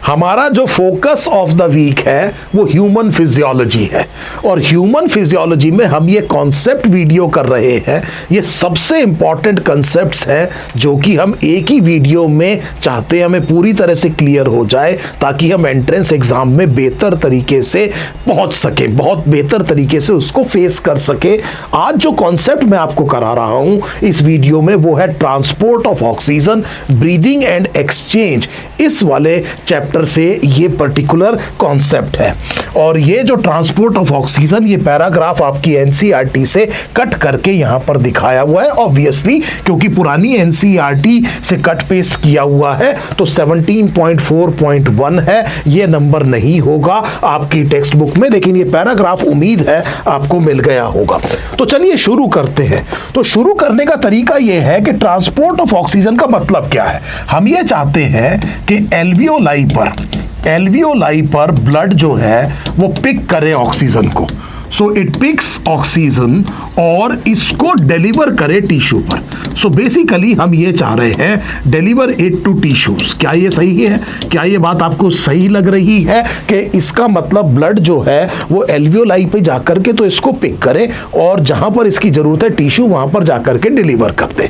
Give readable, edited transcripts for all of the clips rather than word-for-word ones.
हमारा जो focus of the week है वो ह्यूमन फिजियोलॉजी है, और ह्यूमन फिजियोलॉजी में हम ये कॉन्सेप्ट वीडियो कर रहे हैं। ये सबसे इंपॉर्टेंट कॉन्सेप्ट्स हैं जो कि हम एक ही वीडियो में चाहते हैं हमें पूरी तरह से क्लियर हो जाए, ताकि हम एंट्रेंस एग्जाम में बेहतर तरीके से पहुंच सके, बहुत बेहतर तरीके से उसको फेस कर सके। आज जो कॉन्सेप्ट मैं आपको करा रहा हूं इस वीडियो में वो है transport of oxygen, breathing and exchange. इस वाले चैप्टर से ये पर्टिकुलर कॉन्सेप्ट है, और ये जो ट्रांसपोर्ट ऑफ ऑक्सीजन, ये पैराग्राफ आपकी एनसीईआरटी से कट करके यहां पर दिखाया हुआ है। ऑब्वियसली क्योंकि पुरानी एनसीईआरटी से कट पेस्ट किया हुआ है तो 17.4.1 है, ये नंबर नहीं होगा आपकी टेक्स्ट बुक में, लेकिन ये पैराग्राफ उम्मीद है आपको मिल गया होगा। तो चलिए शुरू करते हैं। तो शुरू करने का तरीका यह है कि ट्रांसपोर्ट ऑफ ऑक्सीजन का मतलब क्या है। हम ये चाहते हैं कि एल्वियोलाई पर ब्लड जो है वो पिक करे ऑक्सीजन को। सो इट पिक्स ऑक्सीजन और इसको डिलीवर करे टिश्यू पर। सो बेसिकली हम ये चाह रहे हैं डिलीवर इट टू टिश्यूज। क्या ये सही है? क्या ये बात आपको सही लग रही है कि इसका मतलब ब्लड जो है वो एल्वियोलाई पे जाकर के तो इसको पिक करे और जहां पर इसकी जरूरत है टिश्यू वहां पर जाकर के डिलीवर कर दे।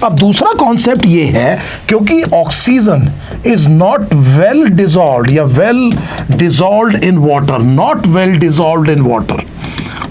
अब दूसरा कॉन्सेप्ट ये है, क्योंकि oxygen is not well dissolved या well dissolved in water, not well dissolved in water.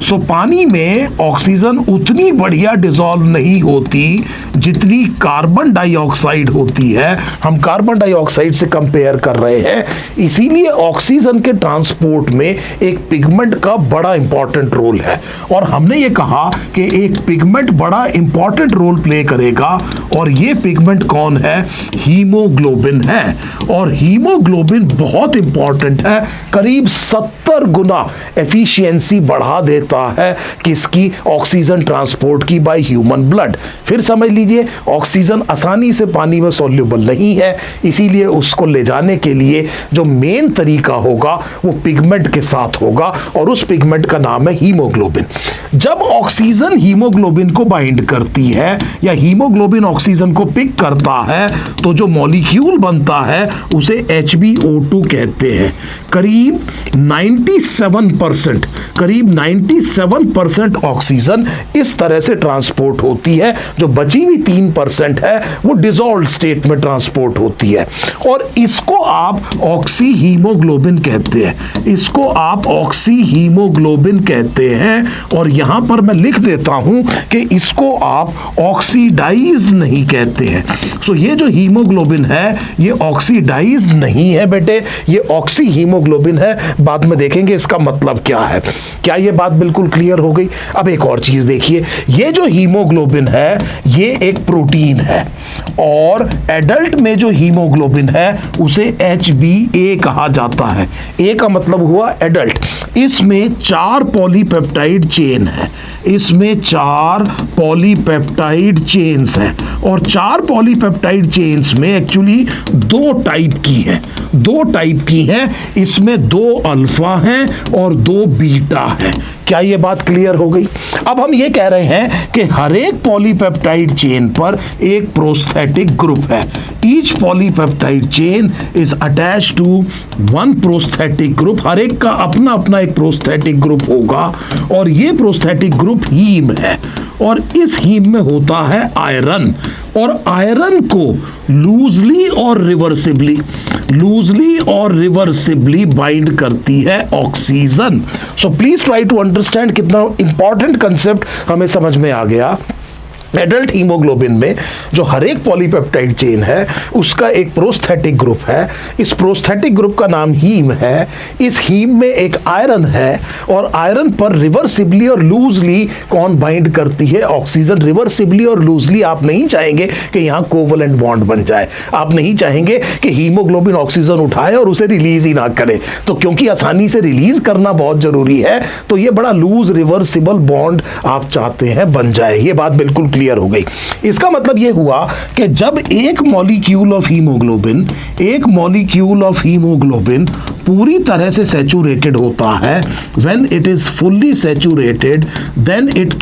So पानी में ऑक्सीजन उतनी बढ़िया डिसॉल्व नहीं होती जितनी कार्बन डाइऑक्साइड होती है। हम कार्बन डाइऑक्साइड से कंपेयर कर रहे हैं, इसीलिए ऑक्सीजन के ट्रांसपोर्ट में एक पिगमेंट का बड़ा इंपॉर्टेंट रोल है। और हमने ये कहा कि एक पिगमेंट बड़ा इंपॉर्टेंट रोल प्ले करेगा, और ये पिगमेंट कौन है? हीमोग्लोबिन है। और हीमोग्लोबिन बहुत इंपॉर्टेंट है, करीब 70 गुना एफिशिएंसी बढ़ा देता है किसकी? ऑक्सीजन ट्रांसपोर्ट की बाय ह्यूमन ब्लड। फिर समझ लीजिए, ऑक्सीजन आसानी से पानी में सॉल्युबल नहीं है, इसीलिए उसको ले जाने के लिए जो मेन तरीका होगा वो पिगमेंट के साथ होगा, और उस पिगमेंट का नाम है हीमोग्लोबिन। जब ऑक्सीजन हीमोग्लोबिन को बाइंड करती है या हीमोग्लोबिन ऑक्सीजन को पिक करता है तो जो मॉलिक्यूल बनता है उसे HbO2 कहते हैं। करीब 97% ऑक्सीजन इस तरह से ट्रांसपोर्ट होती है। जो बची हुई 3% है वो डिसॉल्व्ड स्टेट में ट्रांसपोर्ट होती है, और इसको आप ऑक्सी हीमोग्लोबिन कहते हैं। इसको आप ऑक्सी हीमोग्लोबिन कहते हैं, और यहां पर मैं लिख देता हूं कि इसको आप ऑक्सीडाइज्ड नहीं कहते हैं। सो ये जो हीमोग्लोबिन है ये ऑक्सीडाइज्ड नहीं है बेटे, ये ऑक्सी हीमोग्लोबिन है। बाद में देखेंगे इसका मतलब क्या है। क्या ये बात बिल्कुल क्लियर हो गई? अब एक और चीज देखिए, ये जो हीमोग्लोबिन है ये एक प्रोटीन है, और एडल्ट में जो हीमोग्लोबिन है उसे HbA कहा जाता है। ए का मतलब हुआ एडल्ट। इसमें 4 पॉलीपेप्टाइड चेन है, इसमें 4 पॉलीपेप्टाइड चेन्स हैं, और 4 पॉलीपेप्टाइड चेन्स में एक्चुअली 2 टाइप की हैं। इसमें 2 अल्फा हैं और 2 बीटा हैं। क्या ये बात क्लियर हो गई? अब हम ये कह रहे हैं कि हर एक पॉलीपेप्टाइड चेन पर एक प्रोस्थेटिक ग्रुप है। Each polypeptide chain is attached to one prosthetic group. हर एक का अपना अपना एक प्रोस्थेटिक ग्रुप होगा, और ये प्रोस्थेटिक ग्रुप हीम है, और इस हीम में होता है आयरन, और आयरन को लूजली और रिवर्सिबली बाइंड करती है oxygen. So please try to understand कितना इंपॉर्टेंट कंसेप्ट हमें समझ में आ गया। एडल्ट हीमोग्लोबिन में जो हर एक पॉलीपेप्टाइड चेन है उसका एक प्रोस्थेटिक ग्रुप है। इस प्रोस्थेटिक ग्रुप का नाम हीम है। इस हीम में एक आयरन है, और आयरन पर रिवर्सिबली और लूजली कौन बाइंड करती है? ऑक्सीजन। रिवर्सिबली और लूजली आप नहीं चाहेंगे कि यहां कोवलेंट बॉन्ड बन जाए, आप नहीं चाहेंगे कि हीमोग्लोबिन ऑक्सीजन उठाए और उसे रिलीज ही ना करे। तो क्योंकि आसानी से रिलीज करना बहुत जरूरी है, तो ये बड़ा लूज रिवर्सिबल बॉन्ड आप चाहते हैं बन जाए। ये बात बिल्कुल क्लियर हो गई। इसका मतलब यह हुआ कि जब एक मॉलिक्यूल ऑफ हीमोग्लोबिन पूरी तरह से सैचुरेटेड होता है, when it is fully saturated, then it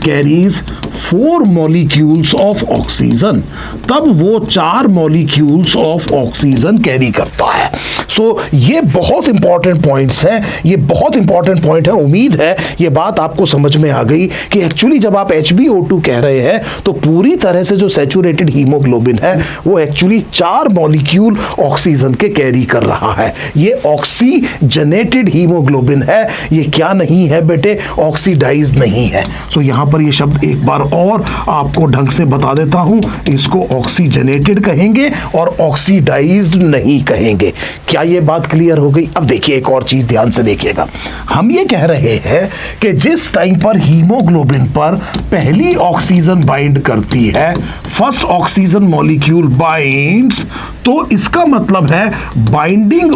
carries 4 molecules of oxygen, तब वो 4 मॉलिक्यूल्स ऑफ ऑक्सीजन कैरी करता है। सो ये बहुत इंपॉर्टेंट पॉइंट्स हैं, ये बहुत इंपॉर्टेंट पॉइंट है। उम्मीद है ये बात आपको समझ में आ गई कि एक्चुअली जब आप HbO2 कह रहे हैं तो पूरी तरह से जो सैचुरेटेड हीमोग्लोबिन है वो एक्चुअली 4 मॉलिक्यूल ऑक्सीजन के कैरी कर रहा है। ये ऑक्सीजनेटेड हीमोग्लोबिन है, ये क्या नहीं है बेटे, ऑक्सीडाइज्ड नहीं है। सो यहां पर ये शब्द एक बार और आपको ढंग से बता देता हूं, इसको ऑक्सीजनेटेड कहेंगे और ऑक्सीडाइज्ड नहीं कहेंगे। क्या ये बात क्लियर हो गई? अब देखिए एक और चीज ध्यान से देखिएगा, हम ये कह रहे हैं कि जिस टाइम पर हीमोग्लोबिन पर पहली ऑक्सीजन बाइंड करती है, फर्स्ट ऑक्सीजन मॉलिक्यूल बाइंड्स, तो इसका मतलब है binding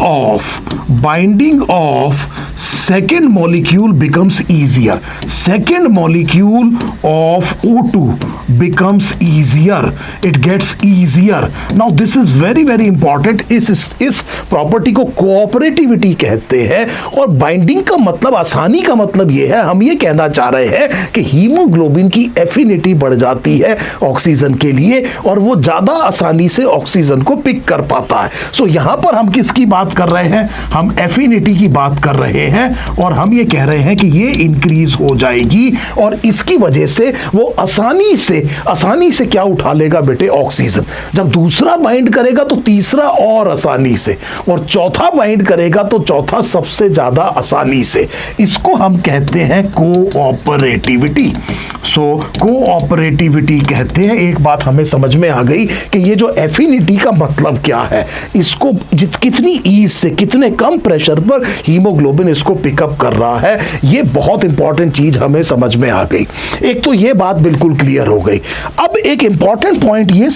of second molecule becomes easier, second molecule of O2 becomes easier, it gets easier. Now this is very very important. इस प्रॉपर्टी को कोऑपरेटिविटी कहते हैं, और बाइंडिंग का मतलब, आसानी का मतलब ये है, हम ये कहना चाह रहे हैं कि हीमोग्लोबिन की एफिनिटी बढ़ जाती है ऑक्सीजन के लिए और वो ज्यादा आसानी से ऑक्सीजन को पिक कर पाता है। सो यहां पर हम किसकी बात कर रहे हैं? हम एफिनिटी की बात कर रहे हैं, और हम ये कह रहे हैं कि ये इंक्रीज हो जाएगी और इसकी वजह से वो आसानी से क्या उठा लेगा बेटे, ऑक्सीजन। जब दूसरा बाइंड करेगा तो तीसरा और आसानी से, और चौथा बाइंड करेगा तो चौथा सबसे ज्यादा आसानी से। इसको हम कहते हैं कोऑपरेटिविटी। सो कोऑपरेटिविटी कहते हैं। एक बात हमें समझ में आ गई कि ये जो एफिनिटी का मतलब क्या है, इसको कितनी ईज से, कितने कम प्रेशर पर हीमोग्लोबिन इसको पिकअप कर रहा है, ये बहुत इंपॉर्टेंट चीज हमें समझ में आ गई। एक तो ये बात बिल्कुल क्लियर हो गई। अब एक इंपॉर्टेंट पॉइंट ये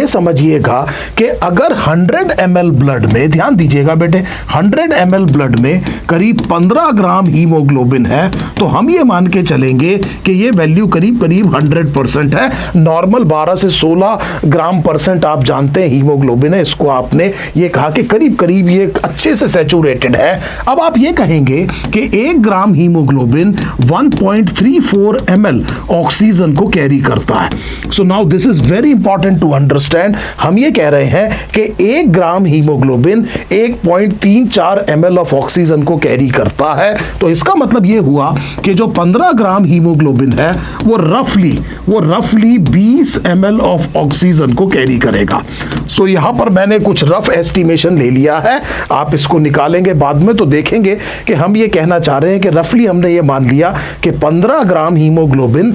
समझिएगा कि अगर 100 ml ब्लड में, ध्यान दीजिएगा बेटे, 100 ml ब्लड में करीब 15 ग्राम हीमोग्लोबिन है, तो हम ये मान के चलेंगे कि ये वैल्यू करीब 100% है। नॉर्मल 12 से 16 ग्राम परसेंट आप जानते हैं हीमोग्लोबिन है, इसको आपने ये कहा कि करीब ये अच्छे से सैचुरेटेड है। अब आप ये कहेंगे कि 1 ग्राम हीमोग्लोबिन 1.34 ml ऑक्सीजन को कैरी करता है। So now this is very important to understand. हम ये कह रहे हैं कि 1 gram haemoglobin 1.34 ml of oxygen को कैरी करता है। तो इसका मतलब ये हुआ कि जो 15 ग्राम हीमोग्लोबिन है वो रफली 20 ml ऑफ ऑक्सीजन को कैरी करेगा। सो यहां पर मैंने कुछ रफ एस्टिमेशन ले लिया है, आप इसको निकालेंगे बाद में तो देखेंगे कि हम ये कहना चाह रहे हैं कि रफली हमने ये मान लिया कि 15 ग्राम हीमोग्लोबिन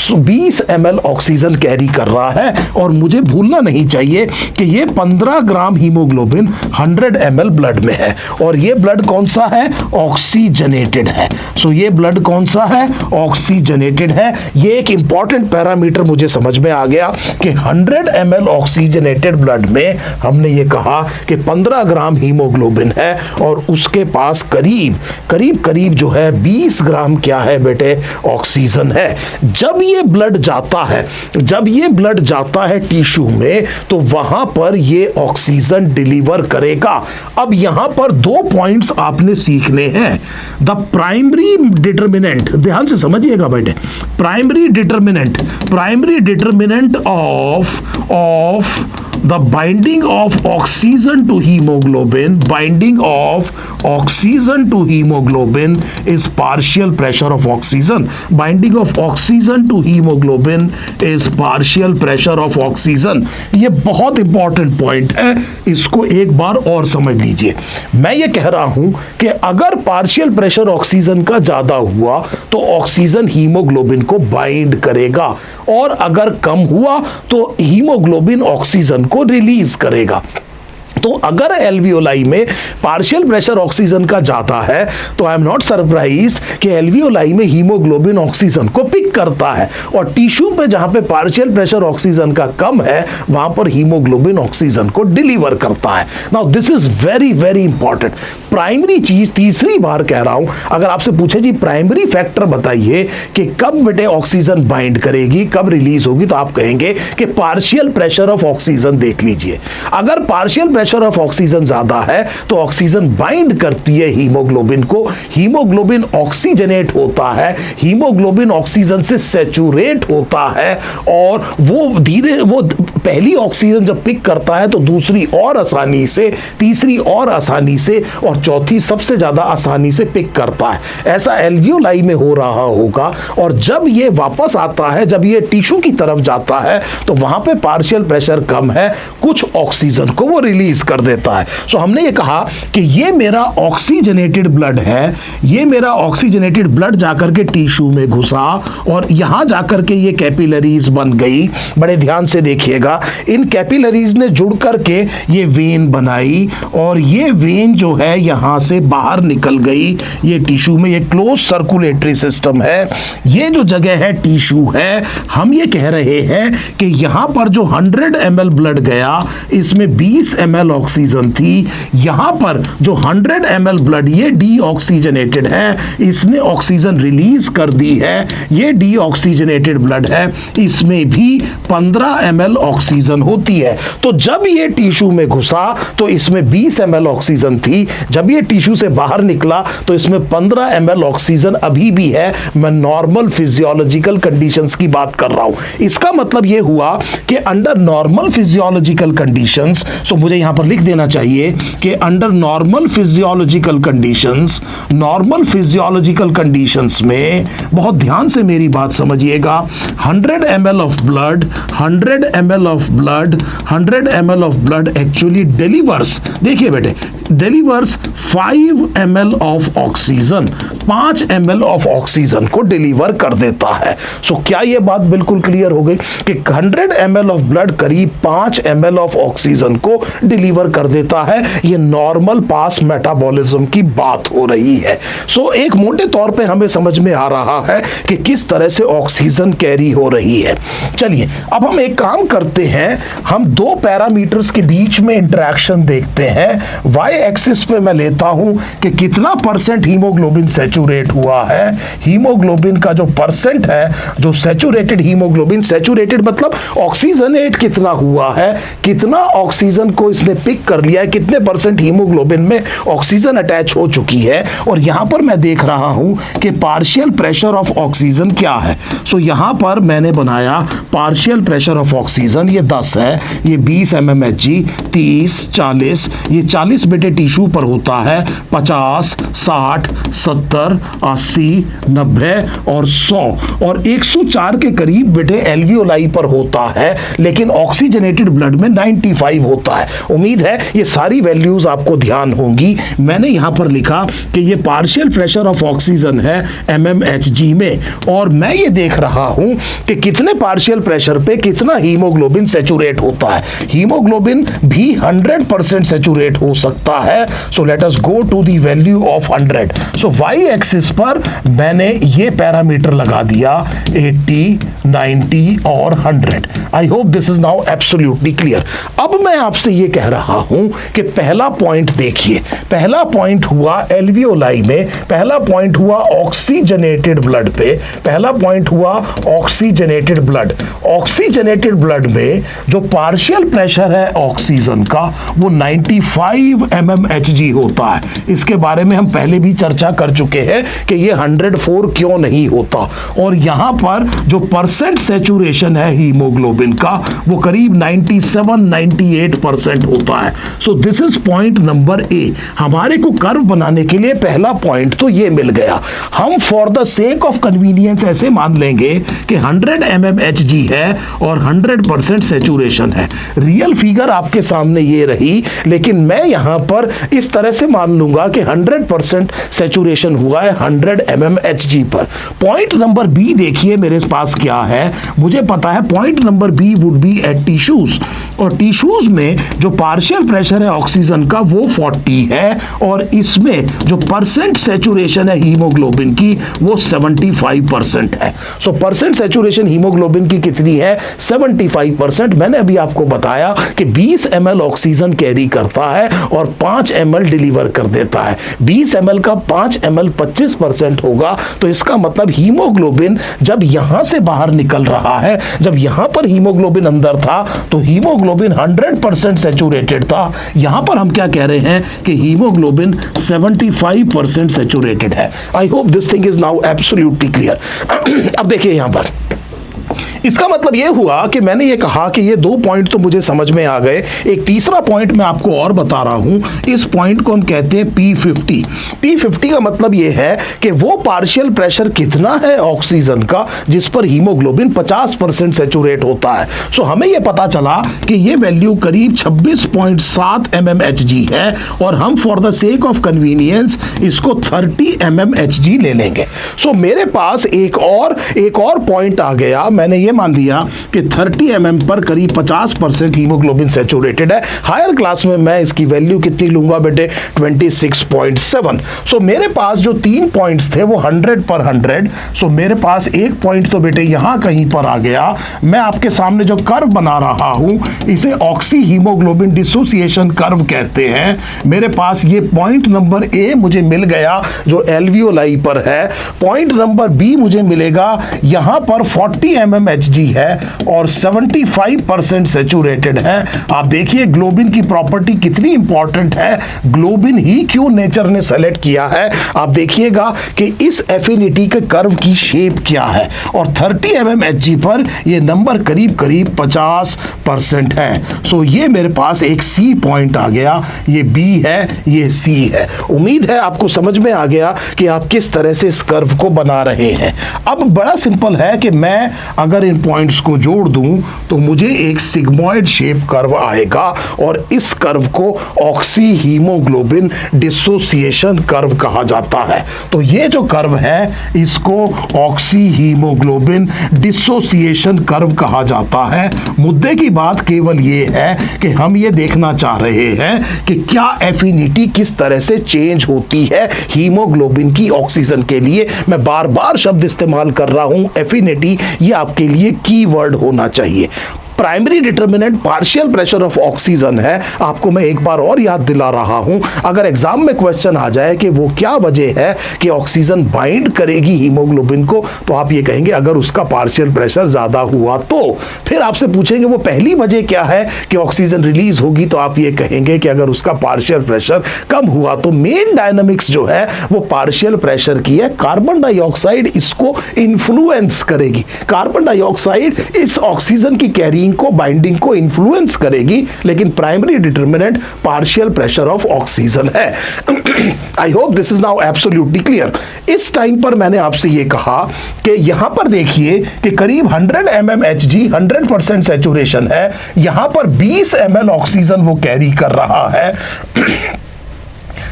20 ml ऑक्सीजन कैरी कर रहा है। और मुझे भूलना नहीं चाहिए कि ये 15 ग्राम हीमोग्लोबिन 100 ml ब्लड में है, और ये ब्लड कौन सा है? ऑक्सीजनेटेड है। सो ये ब्लड कौन सा है? ऑक्सीजनेटेड है। ये एक इंपॉर्टेंट पैरामीटर मुझे समझ में आ गया कि 100 ml ऑक्सीजनेटेड ब्लड में हमने ये कहा कि 15 ग्राम हीमोग्लोबिन है और उसके पास करीब जो है 20 ग्राम क्या है बेटे? ऑक्सीजन है। जब ये ब्लड जाता है टिश्यू में तो वहां पर ये ऑक्सीजन डिलीवर करेगा। अब यहां पर 2 पॉइंट्स आपने सीखने हैं। द प्राइमरी डिटर्मिनेंट, ध्यान से समझिएगा बेटे, primary determinant of the binding of oxygen to hemoglobin is partial pressure of oxygen. Binding of oxygen to hemoglobin is partial pressure of oxygen. ये बहुत इंपॉर्टेंट पॉइंट है, इसको एक बार और समझ लीजिए। मैं ये कह रहा हूं कि अगर पार्शियल प्रेशर ऑक्सीजन का ज्यादा हुआ तो ऑक्सीजन हीमोग्लोबिन को बाइंड करेगा, और अगर कम हुआ तो हीमोग्लोबिन ऑक्सीजन को रिलीज करेगा। तो अगर एल्वियोलाई में पार्शियल प्रेशर ऑक्सीजन का जाता है तो आई एम नॉट सरप्राइज्ड कि एल्वियोलाई में हीमोग्लोबिन ऑक्सीजन को पिक करता है, और टिश्यू पे जहां पे पार्शियल प्रेशर ऑक्सीजन का कम है वहां पर हीमोग्लोबिन ऑक्सीजन को डिलीवर करता है। Now this is very very important. Primary चीज, तीसरी बार कह रहा हूं, अगर आपसे पूछे जी प्राइमरी फैक्टर बताइए कि कब बेटे ऑक्सीजन बाइंड करेगी, कब रिलीज होगी, तो आप कहेंगे कि पार्शियल प्रेशर ऑफ ऑक्सीजन देख लीजिए। अगर पार्शियल प्रेशर ऑफ ऑक्सीजन ज्यादा है तो ऑक्सीजन बाइंड करती है हीमोग्लोबिन को, हीमोग्लोबिन ऑक्सीजनेट होता है, हीमोग्लोबिन ऑक्सीजन से सैचुरेट होता है और वो पहली ऑक्सीजन जब पिक करता है तो दूसरी और आसानी से, तीसरी और आसानी से और चौथी सबसे ज्यादा आसानी से पिक करता है। ऐसा एल्वियोलाई में हो रहा होगा और जब ये वापस आता है, जब ये टिश्यू की तरफ जाता है तो वहां पे पार्शियल प्रेशर कम है, कुछ ऑक्सीजन को वो रिलीज कर देता है। सो हमने ये कहा कि ये मेरा ऑक्सीजनेटेड ब्लड है, ये मेरा ऑक्सीजनेटेड ब्लड जाकर के टिश्यू में घुसा और यहां जाकर के ये कैपिलरीज बन गई। बड़े ध्यान से देखिएगा, इन कैपिलरीज ने जुड़ करके ये वेन बनाई और ये वेन जो है यहां से बाहर निकल गई। ये टिश्यू में ये क्लोज सर्कुलेटरी सिस्टम है, ये जो जगह है टिश्यू है। हम ये कह रहे हैं कि यहां पर जो 100 ml ब्लड गया इसमें 20 ml ऑक्सीजन थी, यहां पर जो 100 ml ब्लड ये डीऑक्सीजनेटेड है, इसने ऑक्सीजन रिलीज कर दी है, ये डीऑक्सीजनेटेड ब्लड है, इसमें भी 15 ml ऑक्सीजन होती है। तो जब ये टिश्यू में घुसा तो इसमें 20 ml ऑक्सीजन थी, जब ये टिश्यू से बाहर निकला तो इसमें 15 ml ऑक्सीजन अभी भी है। मैं नॉर्मल फिजियोलॉजिकल कंडीशंस की बात कर रहा हूं। इसका मतलब यह हुआ कि अंडर नॉर्मल फिजियोलॉजिकल कंडीशंस, सो मुझे यहां पर लिख देना चाहिए कि under normal physiological conditions, normal physiological conditions में बहुत ध्यान से मेरी बात समझिएगा, 100 ml of blood, 100 ml of blood, 100 ml of blood actually delivers, देखिए बेटे, delivers 5 ml of oxygen, 5 ml of oxygen को डिलीवर कर देता है। सो क्या यह बात बिल्कुल क्लियर हो गई कि 100 ml ऑफ ब्लड करीब 5 ml ऑफ ऑक्सीजन को डिलीवर कर देता है। यह नॉर्मल पास मेटाबॉलिज्म की बात हो रही है। सो एक मोटे तौर पे हमें समझ में आ रहा है कि किस तरह से ऑक्सीजन कैरी हो रही है। चलिए अब हम एक काम करते हैं, हम दो पैरामीटर्स के बीच में इंटरेक्शन देखते हैं। वाई एक्सिस पे मैं लेता हूं कि कितना परसेंट हीमोग्लोबिन सैचुरेट हुआ है, हीमोग्लोबिन का जो परसेंट है, जो सैचुरेटेड हीमोग्लोबिन, सैचुरेटेड मतलब ऑक्सीजनेट कितना हुआ है, कितना ऑक्सीजन को इसने पिक कर लिया है, कितने परसेंट हीमोग्लोबिन में ऑक्सीजन अटैच हो चुकी है। और यहां पर मैं देख रहा हूं कि पार्शियल प्रेशर ऑफ ऑक्सीजन क्या है। सो यहां पर मैंने बनाया पार्शियल प्रेशर ऑफ ऑक्सीजन, ये 10 है, ये 20 mmHg, 30, 40, ये 40 बेटे टिश्यू पर होता है, 50, 60, 70, 80, 90 और 100 और 104 के करीब बेटे एल्वियोलाई पर होता है, लेकिन ऑक्सीजनेटेड ब्लड में 95 होता है। उम्मीद है ये सारी वैल्यूज आपको ध्यान होंगी। मैंने यहां पर लिखा कि ये पार्शियल प्रेशर ऑफ ऑक्सीजन है mmHg में, और मैं ये देख रहा हूं कि कितने पार्शियल प्रेशर पे कितना हीमोग्लोबिन सैचुरेट होता है। हीमोग्लोबिन भी 100% सैचुरेट हो सकता है। So let us go to the value of 100। So Y axis पर मैंने ये पैरामीटर लगा दिया 80, 90 और 100। आई hope this is now absolutely clear. अब मैं आपसे ये कह रहा हूं कि पहला पॉइंट देखिए, पहला पॉइंट हुआ एल्वियोलाई में, पहला पॉइंट हुआ ऑक्सीजनेटेड ब्लड पे, पहला पॉइंट हुआ ऑक्सीजनेटेड ब्लड। ऑक्सीजनेटेड ब्लड में जो पार्शियल प्रेशर है ऑक्सीजन का वो 95 mmHg होता है। इसके बारे में हम पहले भी चर्चा कर चुके हैं कि ये 104 क्यों नहीं होता। और यहां पर जो परसेंट सैचुरेशन है हीमोग्लोबिन का वो करीब 97-98% होता है। So this is point number A. हमारे को कर्व बनाने के लिए पहला पॉइंट तो ये मिल गया। हम for the sake of convenience ऐसे मान लेंगे कि 100 mmHg है और 100% सैचुरेशन है। रियल फिगर आपके सामने ये रही, लेकिन मैं यहां पर इस तरह से मान लूंगा कि 100% सैचुरेशन हुआ है 100 mmHg पर। पॉइंट नंबर बी देखिए मेरे पास क्या है, मुझे पता है point number B would be at tissues, और टिश्यूज में जो पार्शियल प्रेशर है ऑक्सीजन का वो 40 है और इसमें जो परसेंट सैचुरेशन है हीमोग्लोबिन की वो 75% है। सो परसेंट सैचुरेशन हीमोग्लोबिन की कितनी है? 75%। मैंने अभी आपको बताया कि 20 ml ऑक्सीजन कैरी करता है और 5 ml डिलीवर कर देता है। 20 ml का 5 ml 25% होगा, तो इसका मतलब हीमोग्लोबिन जब यहां से बाहर निकल रहा है, जब यहां पर हीमोग्लोबिन अंदर था तो हीमोग्लोबिन 100% सैचुरेटेड था। यहां पर हम क्या कह रहे हैं कि हीमोग्लोबिन 75% सैचुरेटेड है। I hope this thing is now absolutely clear. अब देखिए यहां पर इसका मतलब यह हुआ कि मैंने ये कहा कि ये 2 पॉइंट तो मुझे समझ में आ गए। एक तीसरा पॉइंट मैं आपको और बता रहा हूं। इस पॉइंट को हम कहते हैं P50। P50 का मतलब यह है कि वो पार्शियल प्रेशर कितना है ऑक्सीजन का जिस पर हीमोग्लोबिन 50% सैचुरेट होता है। सो हमें यह पता चला कि ये वैल्यू करीब 26.7 mmHg है और हम for the sake of convenience इसको 30 mmHg ले लेंगे। सो मेरे पास एक और पॉइंट आ गया। मैंने ये मान लिया कि 30 mm पर करीब 50% हीमोग्लोबिन सैचुरेटेड है। हायर क्लास में मैं इसकी वैल्यू कितनी लूंगा बेटे? 26.7। सो मेरे पास जो 3 पॉइंट्स थे वो 100 पर 100। सो मेरे पास एक पॉइंट तो बेटे यहां कहीं पर आ गया। मैं आपके सामने जो कर्व बना रहा हूं इसे ऑक्सी हीमोग्लोबिन डिसोसिएशन कर्व कहते हैं। मेरे पास ये पॉइंट नंबर ए मुझे मिल गया जो एल्वियोलाई पर है। पॉइंट नंबर बी मुझे मिलेगा यहां पर 40 mmHg है और 75% सैचुरेटेड है। आप देखिए ग्लोबिन की प्रॉपर्टी कितनी इंपॉर्टेंट है। ग्लोबिन ही क्यों नेचर ने सेलेक्ट किया है। आप देखिएगा कि इस एफिनिटी के कर्व की शेप क्या है और 30 mmHg पर ये नंबर करीब करीब 50% है। सो ये मेरे पास एक सी पॉइंट आ गया। ये बी है, ये सी है। उम्मीद है आपको समझ में आ गया कि आप किस तरह से इस कर्व को बना रहे हैं। अब बड़ा सिंपल है कि मैं अगर इन पॉइंट्स को जोड़ दूं तो मुझे एक सिग्मॉइड शेप कर्व आएगा और इस कर्व को ऑक्सी हीमोग्लोबिन डिसोसिएशन कर्व कहा जाता है। तो ये जो कर्व है इसको ऑक्सी हीमोग्लोबिन डिसोसिएशन कर्व कहा जाता है। मुद्दे की बात केवल ये है कि हम ये देखना चाह रहे हैं कि क्या एफिनिटी किस तरह से चेंज होती है हीमोग्लोबिन की ऑक्सीजन के लिए। मैं बार बार शब्द इस्तेमाल कर रहा हूं एफिनिटी, ये आपके लिए कीवर्ड होना चाहिए। Primary determinant partial pressure of oxygen है। आपको मैं एक बार और याद दिला रहा हूं, अगर एग्जाम में क्वेश्चन आ जाए कि वो क्या वजह है कि ऑक्सीजन बाइंड करेगी हीमोग्लोबिन को, तो आप ये कहेंगे अगर उसका पार्शियल प्रेशर ज्यादा हुआ तो। फिर आपसे पूछेंगे वो पहली वजह क्या है कि ऑक्सीजन रिलीज होगी, तो आप ये कहेंगे कि अगर उसका पार्शियल प्रेशर कम हुआ। तो मेन डायनामिक्स जो है वो पार्शियल प्रेशर की है। कार्बन डाइऑक्साइड इसको इन्फ्लुएंस करेगी। कार्बन डाइऑक्साइड इस ऑक्सीजन की कैरिंग को, बाइंडिंग को इन्फ्लुएंस करेगी, लेकिन primary determinant partial pressure of oxygen है। I hope this is now absolutely clear. इस टाइम पर मैंने आपसे यह कहा कि यहां पर देखिए कि करीब 100 mmHg 100% सैचुरेशन है। यहां पर 20 ml ऑक्सीजन वो कैरी कर रहा है।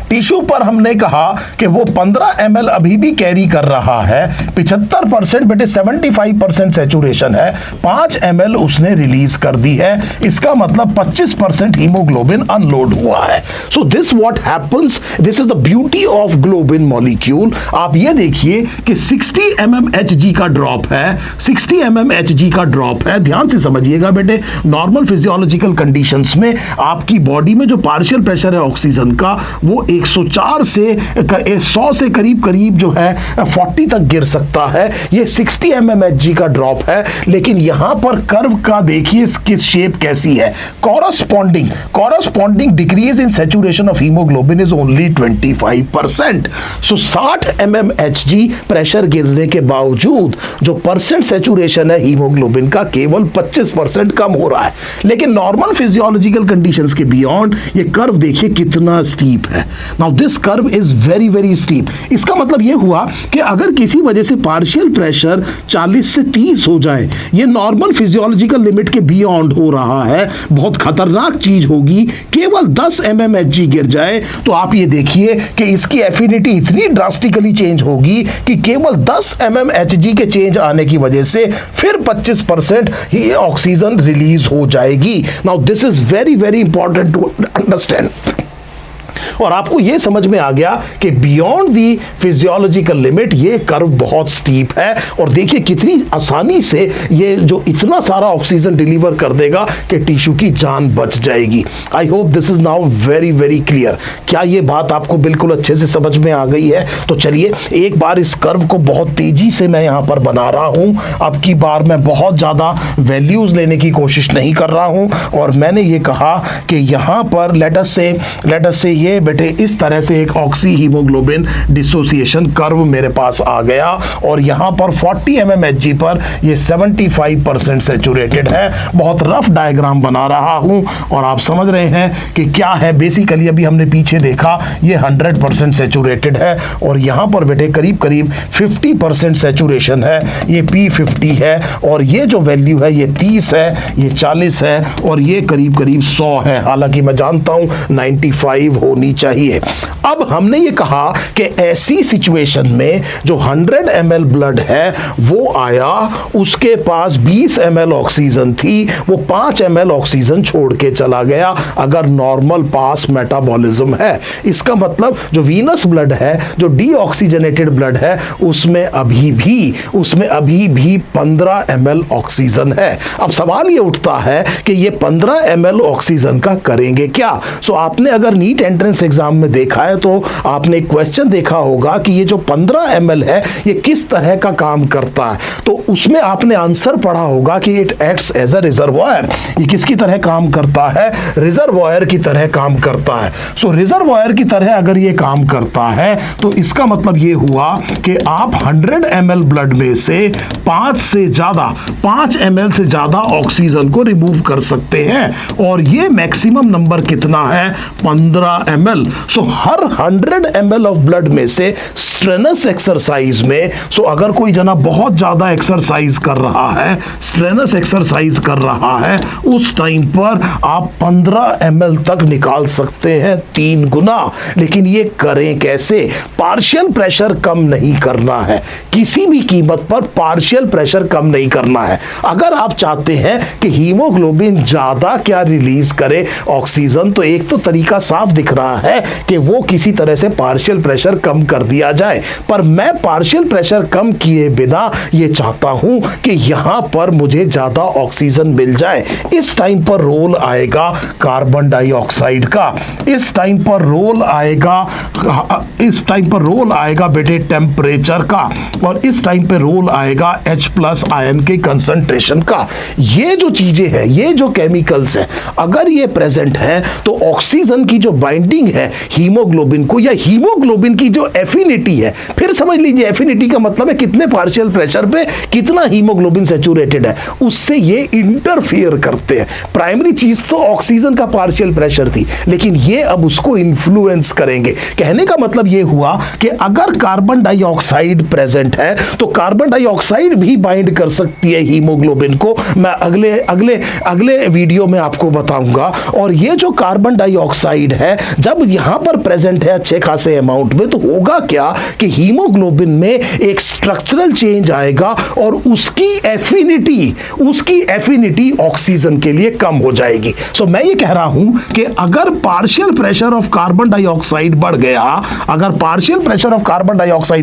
टिश्यू पर हमने कहा कि वो 15 ml अभी भी कैरी कर रहा है। 75% बेटे 75% सैचुरेशन है। 5 ml उसने रिलीज कर दी है। इसका मतलब 25% हीमोग्लोबिन अनलोड हुआ है। So this what happens, this is the beauty of globin molecule. आप ये देखिए कि 60 mmHg का ड्रॉप है। 60 mmHg का ड्रॉप है। ध्यान से समझिएगा बेटे, नॉर्मल फिजियोलॉजिकल कंडीशंस में आपकी बॉडी में जो पार्शियल प्रेशर है ऑक्सीजन का वो 104 से 100 से करीब करीब जो है 40 तक गिर सकता है। ये 60 mmHg का ड्रॉप है, लेकिन यहां पर कर्व का देखिए किस शेप कैसी है। Corresponding decrease in saturation of haemoglobin is only 25%। So 60 mmHg pressure गिरने के बावजूद जो परसेंट सैचुरेशन है हीमोग्लोबिन का केवल 25% कम हो रहा है। लेकिन नॉर्मल फिजियोलॉजिकल कंडीशंस के बियॉन्ड ये कर्व देखिए कितना स्टीप है। Now this curve is very very steep. इसका मतलब यह हुआ कि अगर किसी वजह से पार्शियल प्रेशर 40 से 30 हो जाए, ये नॉर्मल फिजियोलॉजिकल लिमिट के बियॉन्ड हो रहा है, बहुत खतरनाक चीज होगी। केवल 10 mmHg गिर जाए तो आप ये देखिए कि इसकी एफिनिटी इतनी ड्रास्टिकली चेंज होगी कि केवल 10 mmHg के चेंज आने की वजह से फिर 25% ही ऑक्सीजन रिलीज हो जाएगी। Now this is very very important to understand. और आपको यह समझ में आ गया कि बियॉन्ड दी फिजियोलॉजिकल लिमिट ये कर्व बहुत स्टीप है, और देखिए कितनी आसानी से ये जो इतना सारा ऑक्सीजन डिलीवर कर देगा कि टिश्यू की जान बच जाएगी। आई hope this is now very very clear. क्या ये बात आपको बिल्कुल अच्छे से समझ में आ गई है? तो चलिए एक बार इस कर्व को बहुत तेजी से मैं यहां पर बना रहा हूं। अब की बार मैं बहुत ज्यादा वैल्यूज लेने की कोशिश नहीं कर रहा हूं, और मैंने ये कहा कि यहां पर लेट अस से ये बेटे इस तरह से एक ऑक्सी हीमोग्लोबिन डिसोसिएशन कर्व मेरे पास आ गया, और यहां पर 40 mmHg पर ये 75% सैचुरेटेड है। बहुत रफ डायग्राम बना रहा हूं, और आप समझ रहे हैं कि क्या है बेसिकली। अभी हमने पीछे देखा ये 100% सैचुरेटेड है, और यहां पर बेटे करीब करीब 50% सैचुरेशन है, ये P50 है, और ये जो वैल्यू है ये 30 है, ये 40 है, और ये करीब करीब 100 है। हालांकि मैं जानता हूं 95 होनी चाहिए। अब हमने ये कहा कि ऐसी सिचुएशन में जो 100 ml ब्लड है वो आया, उसके पास 20 ml ऑक्सीजन थी, वो 5 ml ऑक्सीजन छोड़ के चला गया। अगर नॉर्मल पास मेटाबॉलिज्म है, इसका मतलब जो वीनस ब्लड है, जो डीऑक्सीजनेटेड ब्लड है, उसमें अभी भी 15 ml ऑक्सीजन है। अब सवाल ये उठता है कि ये 15 ml ऑक्सीजन का करेंगे क्या? सो आपने अगर नीट एंट्रेंस एग्जाम में देखा है तो आपने एक क्वेश्चन देखा होगा कि ये जो 15 ml है ये किस तरह का काम करता है। तो उसमें आपने आंसर पढ़ा होगा कि it acts as a reservoir. ये किसकी तरह काम करता है? रिजर्वायर की तरह काम करता है। सो रिजर्वायर की तरह अगर ये काम करता है तो इसका मतलब ये हुआ कि आप 100 ml ब्लड में से 5 ml से ज्यादा ऑक्सीजन को रिमूव कर सकते हैं, और ये मैक्सिमम नंबर कितना है? 15 ml। So her 100 ml of blood में से स्ट्रेनस एक्सरसाइज में, सो अगर कोई जना बहुत ज्यादा एक्सरसाइज कर रहा है, स्ट्रेनस एक्सरसाइज कर रहा है, उस टाइम पर आप 15 ml तक निकाल सकते हैं, 3 गुना। लेकिन ये करें कैसे? पार्शियल प्रेशर कम नहीं करना है, किसी भी कीमत पर पार्शियल प्रेशर कम नहीं करना है। अगर आप चाहते हैं कि हीमोग्लोबिन ज्यादा क्या रिलीज करे ऑक्सीजन, तो एक तो तरीका साफ दिख रहा है कि वो किसी तरह से पार्शियल प्रेशर कम कर दिया जाए। पर मैं पार्शियल प्रेशर कम किए बिना ये चाहता हूं कि यहां पर मुझे ज्यादा ऑक्सीजन मिल जाए। इस टाइम पर रोल आएगा कार्बन डाइऑक्साइड का, इस टाइम पर रोल आएगा बेटे टेम्परेचर का, और इस टाइम पे रोल आएगा H+ आयन के कंसंट्रेशन का। ये जो चीजें हैं, ये जो केमिकल्स हैं, अगर ये प्रेजेंट है तो ऑक्सीजन की जो बाइंडिंग है हीमोग्लोबिन को, या हीमोग्लोबिन की जो एफिनिटी है, फिर समझ लीजिए एफिनिटी का मतलब है कितने पार्शियल प्रेशर पे कितना हीमोग्लोबिन सैचुरेटेड है, उससे ये इंटरफेयर करते हैं। प्राइमरी चीज तो ऑक्सीजन का पार्शियल प्रेशर थी, लेकिन ये अब उसको इन्फ्लुएंस करेंगे। कहने का मतलब ये हुआ कि अगर कार्बन डाइऑक्साइड प्रेजेंट है तो कार्बन डाइऑक्साइड भी बाइंड कर सकती है हीमोग्लोबिन को। मैं अगले वीडियो में आपको बताऊंगा। और ये जो कार्बन डाइऑक्साइड है जब यहां पर प्रेजेंट है अच्छे खासे अमाउंट में, तो होगा क्या कि हीमोग्लोबिन में एक स्ट्रक्चरल चेंज आएगा, और उसकी एफिनिटी ऑक्सीजन के लिए कम हो जाएगी। सो मैं ये कह रहा हूं कि अगर partial pressure of carbon dioxide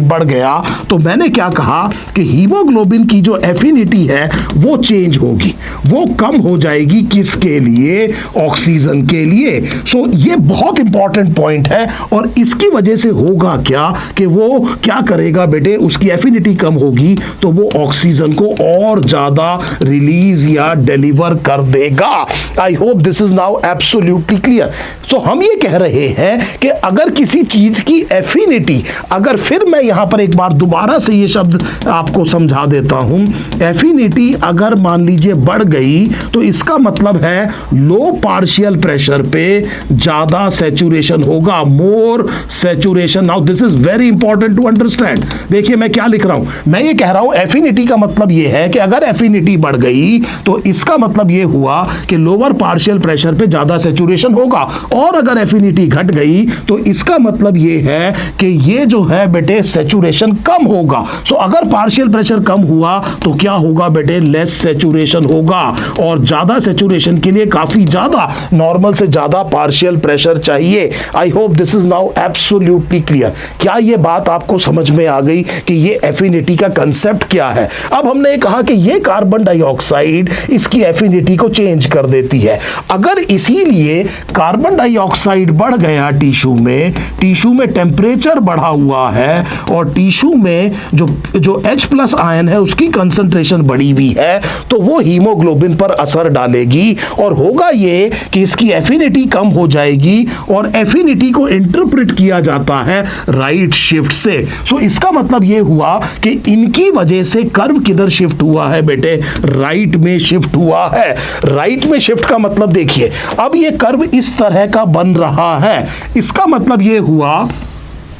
बढ़ गया, तो मैंने क्या कहा कि हीमोग्लोबिन की जो एफिनिटी है वो चेंज होगी, वो कम हो जाएगी। किसके लिए? ऑक्सीजन के लिए। सो ये बहुत इंपॉर्टेंट पॉइंट है, और इसकी वजह से होगा क्या कि वो क्या करेगा बेटे, उसकी एफिनिटी कम होगी तो वो ऑक्सीजन को और ज्यादा रिलीज या डिलीवर कर देगा। I hope this is now absolutely clear. So हम ये कह रहे हैं कि अगर किसी चीज की एफिनिटी, अगर फिर मैं यहां पर एक बार दोबारा से ये शब्द आपको समझा देता हूं, एफिनिटी अगर मान लीजिए बढ़ गई तो इसका मतलब है लो पार्शियल प्रेशर पे ज्यादा सैचुरेशन होगा, more saturation. Now this is very important to understand. देखिए मैं क्या लिख रहा हूं, मैं ये कह रहा हूं एफिनिटी का मतलब ये है कि अगर एफिनिटी बढ़ गई तो इसका मतलब ये हुआ कि लोअर पार्शियल प्रेशर पे ज्यादा सैचुरेशन होगा, और अगर एफिनिटी घट गई तो इसका मतलब ये है कि ये जो है बेटे सैचुरेशन कम होगा। सो अगर पार्शियल प्रेशर कम हुआ तो क्या होगा बेटे? लेस सैचुरेशन होगा, और ज्यादा सैचुरेशन के लिए काफी ज्यादा नॉर्मल से ज्यादा पार्शियल प्रेशर चाहिए। चाहिए। आई hope this is now absolutely clear. क्या ये बात आपको समझ में आ गई कि ये एफिनिटी का कंसेप्ट क्या है? अब हमने कहा कि ये कार्बन डाइऑक्साइड इसकी एफिनिटी को चेंज कर देती है। अगर इसीलिए कार्बन डाइऑक्साइड बढ़ गया टिश्यू में टेम्परेचर बढ़ा हुआ है और टिश्यू में जो H+ आयन है उसकी कंसंट्रेशन बढ़ी हुई है, तो वो हीमोग्लोबिन पर असर डालेगी और होगा ये कि इसकी एफिनिटी कम हो जाएगी और एफिनिटी को इंटरप्रेट किया जाता है राइट शिफ्ट से। सो इसका मतलब ये हुआ कि इनकी वजह से कर्व किधर शिफ्ट हुआ है बेटे? राइट में शिफ्ट हुआ है। राइट में शिफ्ट का मतलब देखिए, अब ये कर्व इस तरह का बन रहा है। इसका मतलब ये हुआ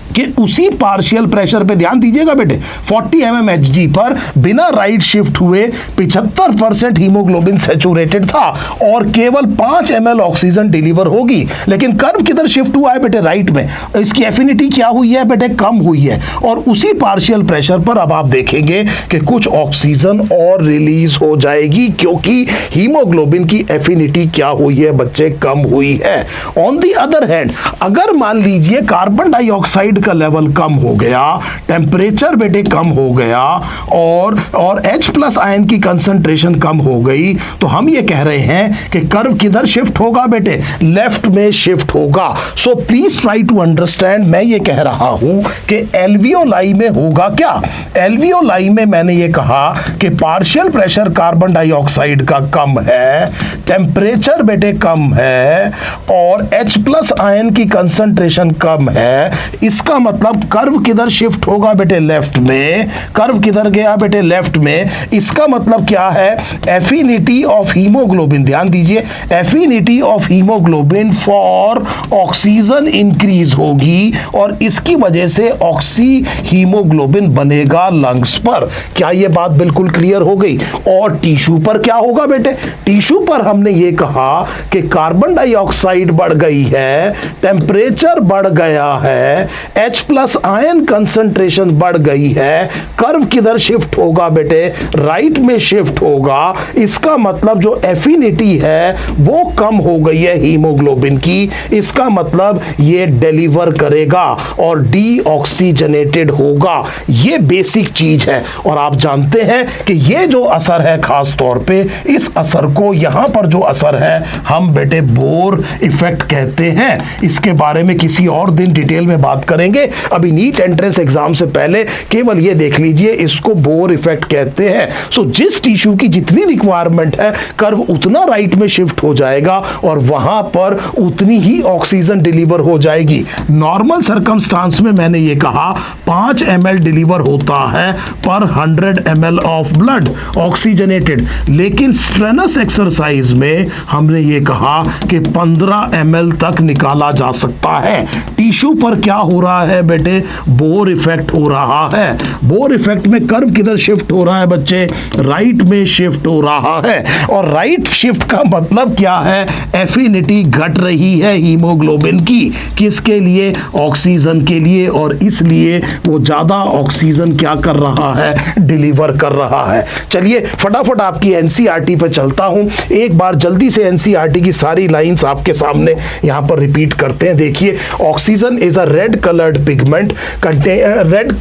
कि उसी पार्शियल प्रेशर पे ध्यान दीजिएगा बेटे, 40 mmHg पर बिना राइट शिफ्ट हुए 75% हीमोग्लोबिन सैचुरेटेड था और केवल 5 ml ऑक्सीजन डिलीवर होगी। लेकिन कर्व किधर शिफ्ट हुआ है बेटे? राइट में। इसकी एफिनिटी क्या हुई है बेटे? कम हुई है। और उसी पार्शियल प्रेशर पर अब आप देखेंगे कि कुछ ऑक्सीजन और रिलीज हो जाएगी क्योंकि हीमोग्लोबिन की एफिनिटी क्या हुई है बच्चे? कम हुई है। ऑन दी अदर हैंड, अगर मान लीजिए कार्बन डाइऑक्साइड का लेवल कम हो गया, टेम्परेचर बेटे कम हो गया और H+ आयन की कंसंट्रेशन कम हो गई, तो हम ये कह रहे हैं कि कर्व किधर शिफ्ट होगा बेटे? लेफ्ट में शिफ्ट होगा। So please try to understand. मैं ये कह रहा हूं कि एल्वियोलाई में होगा क्या? एल्वियोलाई में मैंने ये कहा कि पार्शियल प्रेशर कार्बन डाइऑक्साइड का कम है, टेम्परेचर बेटे कम है और H+ आयन की कंसंट्रेशन कम है। इसका मतलब कर्व किधर शिफ्ट होगा बेटे? लेफ्ट में। कर्व किधर गया बेटे? लेफ्ट में। इसका मतलब क्या है? एफिनिटी ऑफ हीमोग्लोबिन, ध्यान दीजिए, affinity of haemoglobin for oxygen increase होगी और इसकी वजह से ऑक्सी हीमोग्लोबिन बनेगा लंग्स पर। क्या यह बात बिल्कुल क्लियर हो गई? और टिश्यू पर क्या होगा बेटे? टिश्यू पर हमने ये कहा कि कार्बन डाइऑक्साइड बढ़ गई है, टेम्परेचर बढ़ गया है, H+ आयन कंसंट्रेशन बढ़ गई है। कर्व किधर शिफ्ट होगा बेटे? राइट में शिफ्ट होगा। इसका मतलब जो एफिनिटी है वो कम हो गई है हीमोग्लोबिन की। इसका मतलब ये डिलीवर करेगा और डीऑक्सीजनेटेड होगा। ये बेसिक चीज है और आप जानते हैं कि ये जो असर है, खास तौर पे इस असर को, यहां पर जो असर है, हम बेटे बोर इफेक्ट कहते हैं। इसके बारे में किसी और दिन डिटेल में बात करेंगे। अभी नीट एंट्रेंस एग्जाम से पहले केवल ये देख लीजिए, इसको बोर इफेक्ट कहते हैं। सो जिस टिश्यू की जितनी रिक्वायरमेंट है, कर्व उतना राइट में शिफ्ट हो जाएगा और वहां पर उतनी ही ऑक्सीजन डिलीवर हो जाएगी। नॉर्मल सर्कमस्टांस में मैंने ये कहा 5 ml डिलीवर होता है पर 100 ml ऑफ ब्लड ऑक्सीजनेटेड, लेकिन स्ट्रेनस एक्सरसाइज में हमने ये कहा कि 15 ml तक निकाला जा सकता है। टिश्यू पर क्या हो रहा है बेटे? बोर इफेक्ट हो रहा है। बोर इफेक्ट में कर्व किधर शिफ्ट हो रहा है बच्चे? राइट में शिफ्ट हो रहा है। और राइट शिफ्ट का मतलब क्या है? एफिनिटी घट रही है हीमोग्लोबिन की। किसके लिए? ऑक्सीजन के लिए। और इसलिए वो ज्यादा ऑक्सीजन क्या कर रहा है? डिलीवर कर रहा है। चलिए फटाफट आपकी एनसीईआरटी पे चलता हूं। एक बार जल्दी से एनसीईआरटी की सारी लाइंस आपके सामने यहां पर रिपीट करते हैं। देखिए, oxygen is a red coloured pigment, red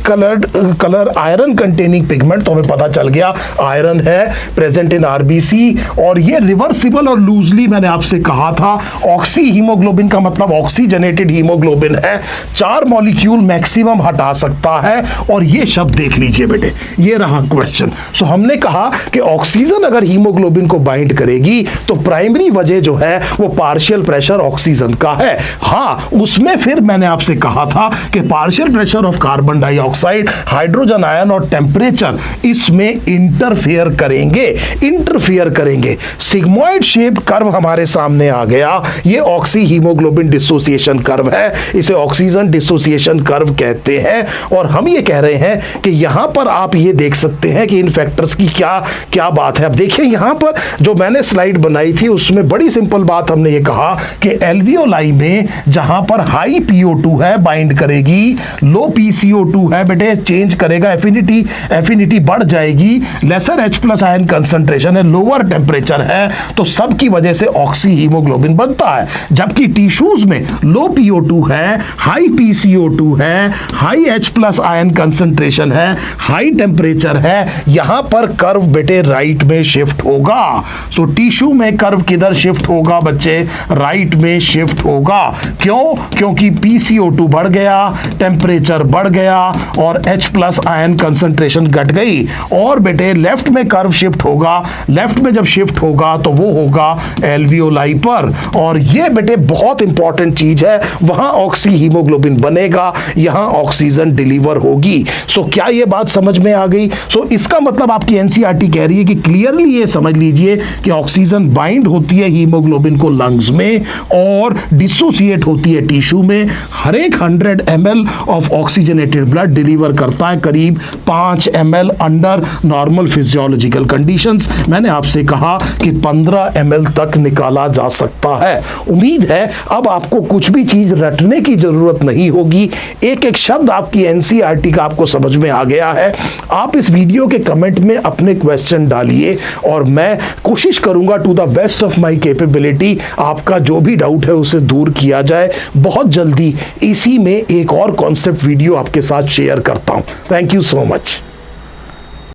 colour iron containing pigment. तो हमें पता चल गया आयरन है प्रेजेंट इन आरबीसी और ये रिवर्सिबल और लूजली, मैंने आपसे कहा था, ऑक्सी हीमोग्लोबिन का मतलब ऑक्सीजनेटेड हीमोग्लोबिन है। 4 मॉलिक्यूल मैक्सिमम हटा सकता है। और ये शब्द देख लीजिए बेटे, ये रहा क्वेश्चन। सो हमने कहा कि ऑक्सीजन अगर हीमोग्लोबिन को बाइंड करेगी तो प्राइमरी वजह जो है वो पार्शियल प्रेशर ऑक्सीजन का है। हाँ, उसमें फिर मैंने आपसे कहा था कि partial pressure of carbon dioxide, hydrogen ion और टेम्परेचर इसमें इंटरफेयर करेंगे। सिग्मोइड शेप्ड कर्व हमारे सामने आ गया। ये ऑक्सी हीमोग्लोबिन डिसोसिएशन कर्व है, इसे ऑक्सीजन डिसोसिएशन कर्व कहते हैं। और हम ये कह रहे हैं कि यहां पर आप ये देख सकते हैं कि इन फैक्टर्स की क्या बात है। अब देखिए, यहां पर जो मैंने स्लाइड बनाई थी उसमें बड़ी सिंपल बात हमने ये कहा कि एल्वियोलाई में जहां पर हाई PO2 है बाइंड करेगी, लो PCO2 है बेटे, चेंज करेगा एफिनिटी बढ़ जाएगी, लेसर H+ आयन कंसंट्रेशन है, लोअर टेम्परेचर है, तो सब की वजह से ऑक्सी हीमोग्लोबिन बनता है। जबकि टिश्यूज में लो PO2 है, हाई PCO2 है, हाई H+ आयन कंसंट्रेशन है, हाई टेम्परेचर है, यहां पर कर्व बेटे राइट में शिफ्ट होगा। सो टिश्यू में कर्व किधर शिफ्ट होगा बच्चे? राइट में शिफ्ट होगा। क्यों? क्योंकि PCO2 बढ़ गया, टेम्परेचर बढ़ गया और H+ आयन कंसंट्रेशन घट गई। और बेटे लेफ्ट में कर्व शिफ्ट होगा, लेफ्ट में जब शिफ्ट होगा तो वो होगा एल्वियोलाई पर, और ये बेटे बहुत इंपॉर्टेंट चीज है, वहां ऑक्सी हीमोग्लोबिन बनेगा, यहां ऑक्सीजन डिलीवर होगी। सो क्या ये बात समझ में आ गई? सो इसका मतलब आपकी एनसीईआरटी कह रही है कि क्लियरली ये समझ लीजिए कि ऑक्सीजन बाइंड होती है हीमोग्लोबिन को लंग्स में और डिसोसिएट होती है टिश्यू में। हर एक 100 ml of oxygenated blood deliver करता है करीब 5 ml under normal physiological conditions. मैंने आपसे कहा कि 15 ml तक निकाला जा सकता है। उम्मीद है अब आपको कुछ भी चीज रटने की जरूरत नहीं होगी, एक एक शब्द आपकी एनसीईआरटी का आपको समझ में आ गया है। आप इस वीडियो के कमेंट में अपने क्वेश्चन डालिए और मैं कोशिश करूंगा to the best of my capability आपका जो भी डाउट है उसे दूर किया जाए। बहुत जल्दी इसी में एक और कॉन्सेप्ट वीडियो आपके साथ शेयर करता हूं। Thank you so much.